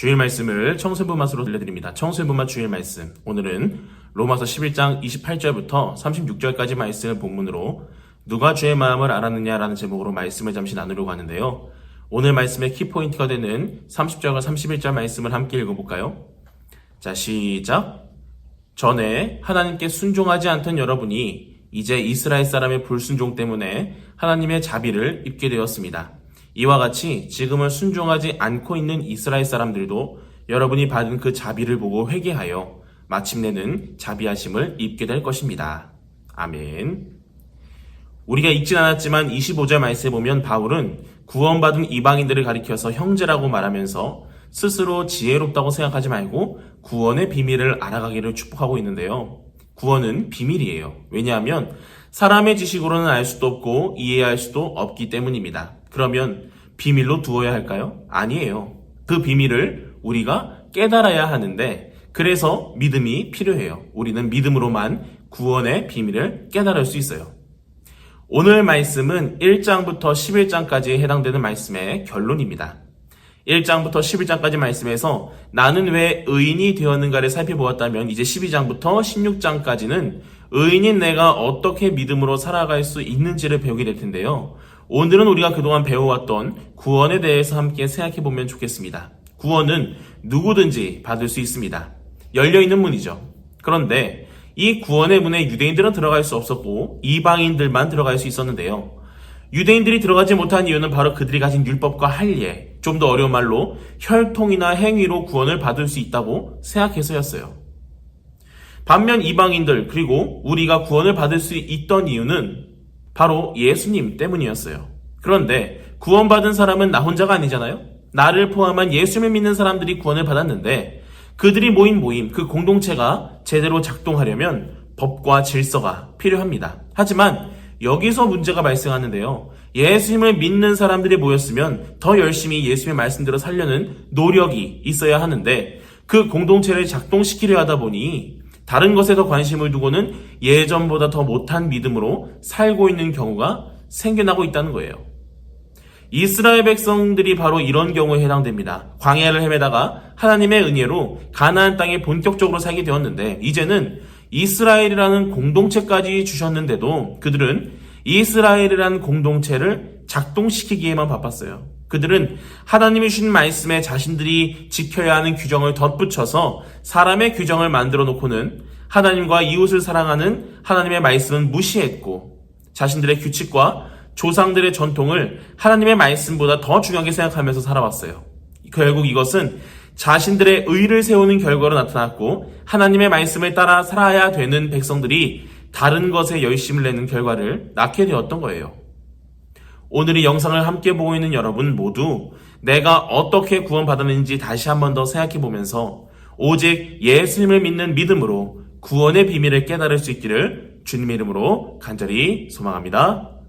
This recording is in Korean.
주일 말씀을 청소부 맛으로 들려드립니다. 청소부 맛 주일 말씀. 오늘은 로마서 11장 28절부터 36절까지 말씀을 본문으로 누가 주의 마음을 알았느냐라는 제목으로 말씀을 잠시 나누려고 하는데요. 오늘 말씀의 키포인트가 되는 30절과 31절 말씀을 함께 읽어볼까요? 자, 시작. 전에 하나님께 순종하지 않던 여러분이 이제 이스라엘 사람의 불순종 때문에 하나님의 자비를 입게 되었습니다. 이와 같이 지금은 순종하지 않고 있는 이스라엘 사람들도 여러분이 받은 그 자비를 보고 회개하여 마침내는 자비하심을 입게 될 것입니다. 아멘. 우리가 읽진 않았지만 25절 말씀에 보면 바울은 구원받은 이방인들을 가리켜서 형제라고 말하면서 스스로 지혜롭다고 생각하지 말고 구원의 비밀을 알아가기를 축복하고 있는데요. 구원은 비밀이에요. 왜냐하면 사람의 지식으로는 알 수도 없고 이해할 수도 없기 때문입니다. 그러면 비밀로 두어야 할까요? 아니에요. 그 비밀을 우리가 깨달아야 하는데 그래서 믿음이 필요해요. 우리는 믿음으로만 구원의 비밀을 깨달을 수 있어요. 오늘 말씀은 1장부터 11장까지 해당되는 말씀의 결론입니다. 1장부터 11장까지 말씀에서 나는 왜 의인이 되었는가를 살펴보았다면 이제 12장부터 16장까지는 의인인 내가 어떻게 믿음으로 살아갈 수 있는지를 배우게 될 텐데요. 오늘은 우리가 그동안 배워왔던 구원에 대해서 함께 생각해보면 좋겠습니다. 구원은 누구든지 받을 수 있습니다. 열려있는 문이죠. 그런데 이 구원의 문에 유대인들은 들어갈 수 없었고 이방인들만 들어갈 수 있었는데요. 유대인들이 들어가지 못한 이유는 바로 그들이 가진 율법과 할례, 좀 더 어려운 말로 혈통이나 행위로 구원을 받을 수 있다고 생각해서였어요. 반면 이방인들 그리고 우리가 구원을 받을 수 있던 이유는 바로 예수님 때문이었어요. 그런데 구원받은 사람은 나 혼자가 아니잖아요. 나를 포함한 예수님을 믿는 사람들이 구원을 받았는데 그들이 모인 모임, 그 공동체가 제대로 작동하려면 법과 질서가 필요합니다. 하지만 여기서 문제가 발생하는데요. 예수님을 믿는 사람들이 모였으면 더 열심히 예수님의 말씀대로 살려는 노력이 있어야 하는데 그 공동체를 작동시키려 하다 보니 다른 것에 더 관심을 두고는 예전보다 더 못한 믿음으로 살고 있는 경우가 생겨나고 있다는 거예요. 이스라엘 백성들이 바로 이런 경우에 해당됩니다. 광야를 헤매다가 하나님의 은혜로 가나안 땅에 본격적으로 살게 되었는데 이제는 이스라엘이라는 공동체까지 주셨는데도 그들은 이스라엘이라는 공동체를 작동시키기에만 바빴어요. 그들은 하나님이 주신 말씀에 자신들이 지켜야 하는 규정을 덧붙여서 사람의 규정을 만들어 놓고는 하나님과 이웃을 사랑하는 하나님의 말씀은 무시했고 자신들의 규칙과 조상들의 전통을 하나님의 말씀보다 더 중요하게 생각하면서 살아왔어요. 결국 이것은 자신들의 의를 세우는 결과로 나타났고 하나님의 말씀을 따라 살아야 되는 백성들이 다른 것에 열심을 내는 결과를 낳게 되었던 거예요. 오늘 이 영상을 함께 보고 있는 여러분 모두 내가 어떻게 구원받았는지 다시 한 번 더 생각해 보면서 오직 예수님을 믿는 믿음으로 구원의 비밀을 깨달을 수 있기를 주님의 이름으로 간절히 소망합니다.